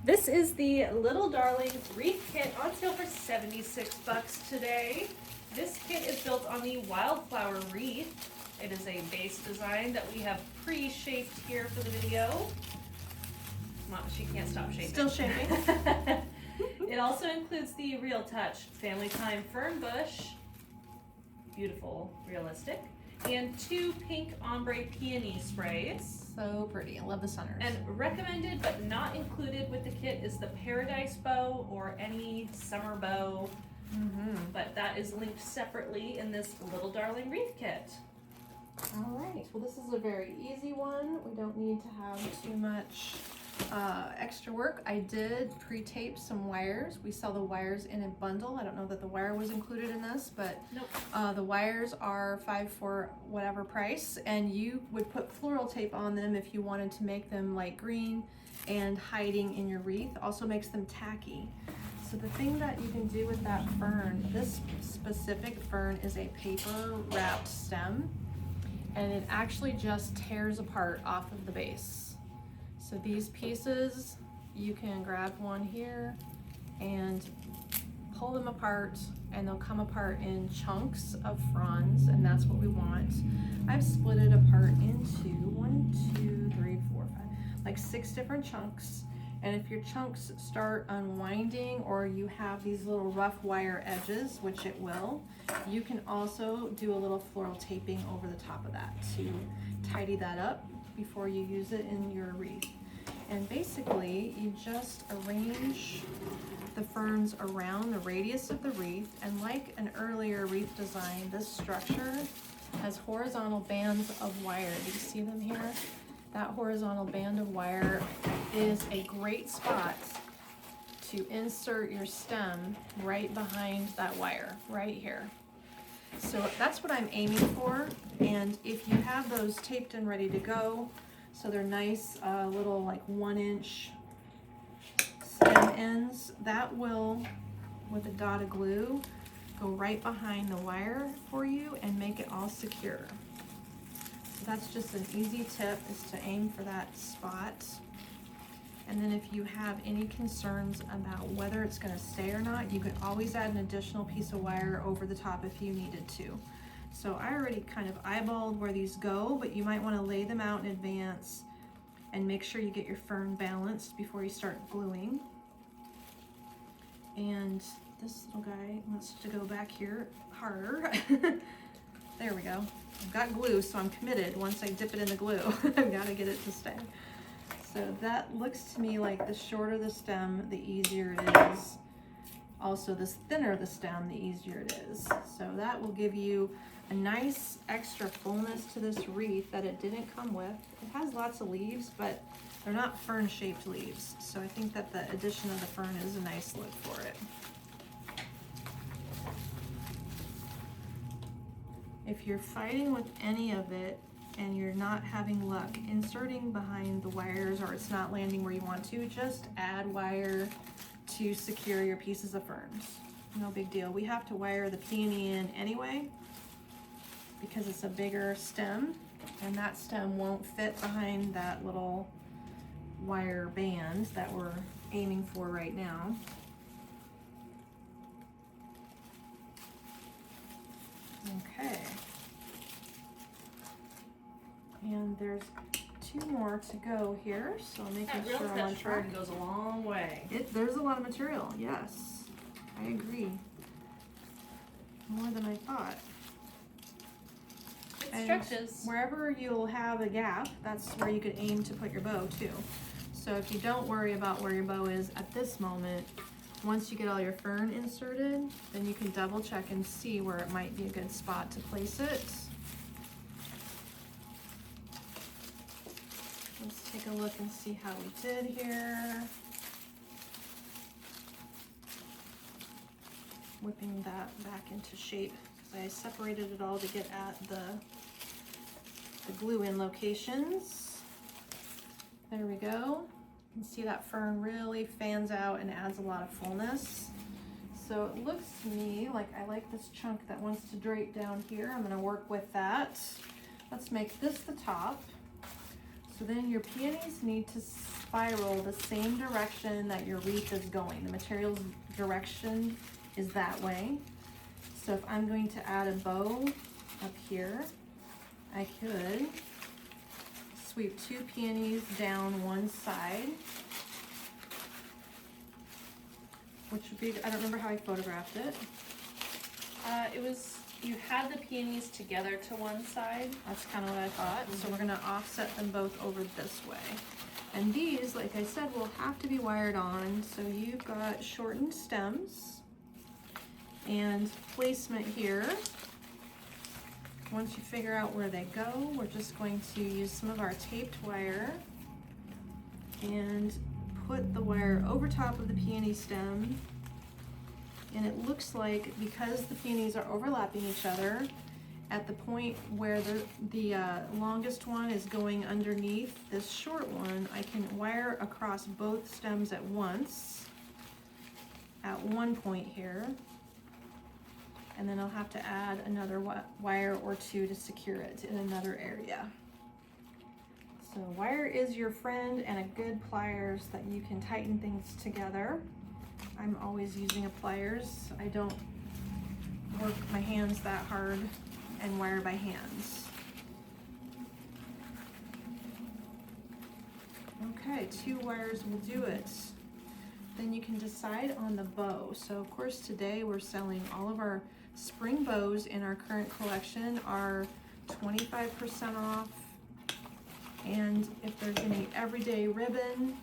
This is the Little Darling wreath kit on sale for 76 bucks today. This kit is built on the wildflower wreath. It is a base design that we have pre-shaped here for the video. Mom, she can't stop shaping. Still shaping. It also includes the Real Touch Family Time Fern Bush, beautiful, realistic, and 2 pink ombre peony sprays. So pretty. I love the centers. And recommended but not included with the kit is the Paradise Bow or any summer bow. But that is linked separately in this Little Darling wreath kit. All right. Well, this is a very easy one. We don't need to have too much extra work. I did pre-tape some wires. We sell the wires in a bundle. I don't know that the wire was included in this, but Nope. The wires are 5 for whatever price, and you would put floral tape on them if you wanted to make them light green and hiding in your wreath. Also makes them tacky. So the thing that you can do with that fern, this specific fern is a paper wrapped stem, and it actually just tears apart off of the base. So these pieces, you can grab one here and pull them apart, and they'll come apart in chunks of fronds, and that's what we want. I've split it apart into 6 different chunks. And if your chunks start unwinding or you have these little rough wire edges, which it will, you can also do a little floral taping over the top of that to tidy that up before you use it in your wreath. And basically, you just arrange the ferns around the radius of the wreath, and like an earlier wreath design, this structure has horizontal bands of wire. Do you see them here? That horizontal band of wire is a great spot to insert your stem right behind that wire, right here. So that's what I'm aiming for, and if you have those taped and ready to go, so they're nice little 1-inch stem ends, that will, with a dot of glue, go right behind the wire for you and make it all secure. So that's just an easy tip, is to aim for that spot. And then if you have any concerns about whether it's going to stay or not, you could always add an additional piece of wire over the top if you needed to. So I already kind of eyeballed where these go, but you might want to lay them out in advance and make sure you get your fern balanced before you start gluing. And this little guy wants to go back here harder. There we go. I've got glue, so I'm committed. Once I dip it in the glue, I've got to get it to stay. So that looks to me like the shorter the stem, the easier it is. Also, the thinner the stem, the easier it is. So that will give you a nice extra fullness to this wreath that it didn't come with. It has lots of leaves, but they're not fern-shaped leaves. So I think that the addition of the fern is a nice look for it. If you're fighting with any of it and you're not having luck inserting behind the wires, or it's not landing where you want to, just add wire to secure your pieces of ferns. No big deal. We have to wire the peony in anyway because it's a bigger stem, and that stem won't fit behind that little wire band that we're aiming for right now. Okay. And there's 2 more to go here, so I'm making sure I'm on track. Goes a long way. There's a lot of material, yes. I agree. More than I thought. It stretches. Wherever you'll have a gap, that's where you could aim to put your bow too. So if you don't worry about where your bow is at this moment, once you get all your fern inserted, then you can double check and see where it might be a good spot to place it. Let's take a look and see how we did here. Whipping that back into shape, because I separated it all to get at the glue in locations. There we go. You can see that fern really fans out and adds a lot of fullness. So it looks to me like I like this chunk that wants to drape down here. I'm going to work with that. Let's make this the top. So then your peonies need to spiral the same direction that your wreath is going. The material's direction is that way. So if I'm going to add a bow up here, I could sweep 2 peonies down one side, which would be, I don't remember how I photographed it. You had the peonies together to one side. That's kind of what I thought. So we're gonna offset them both over this way. And these, like I said, will have to be wired on. So you've got shortened stems and placement here. Once you figure out where they go, we're just going to use some of our taped wire and put the wire over top of the peony stem. And it looks like, because the peonies are overlapping each other, at the point where the longest one is going underneath this short one, I can wire across both stems at once at one point here. And then I'll have to add another wire or 2 to secure it in another area. So wire is your friend, and a good pliers that you can tighten things together. I'm always using a pliers. I don't work my hands that hard and wire by hands. Okay, 2 wires will do it. Then you can decide on the bow. So of course today we're selling all of our spring bows in our current collection are 25% off. And if there's any everyday ribbon,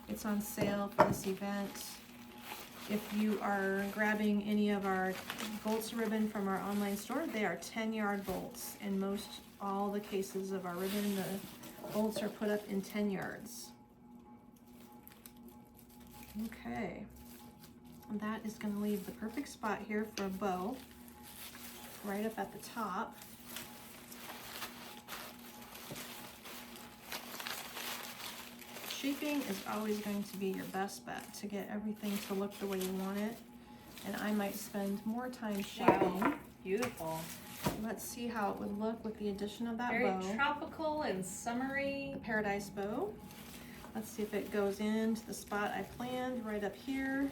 it's on sale for this event. If you are grabbing any of our bolts ribbon from our online store, they are 10-yard bolts. In all the cases of our ribbon, the bolts are put up in 10 yards. Okay, and that is going to leave the perfect spot here for a bow, right up at the top. Shaping is always going to be your best bet to get everything to look the way you want it. And I might spend more time shaping. Wow, beautiful. Let's see how it would look with the addition of that Very bow. tropical and summery. The paradise bow. Let's see if it goes into the spot I planned right up here.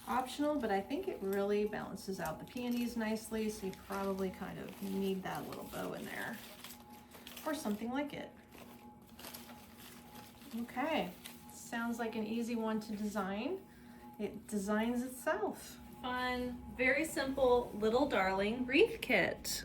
Optional, but I think it really balances out the peonies nicely, so you probably kind of need that little bow in there. Or something like it. Okay, sounds like an easy one to design. It designs itself. Fun, very simple little darling wreath kit.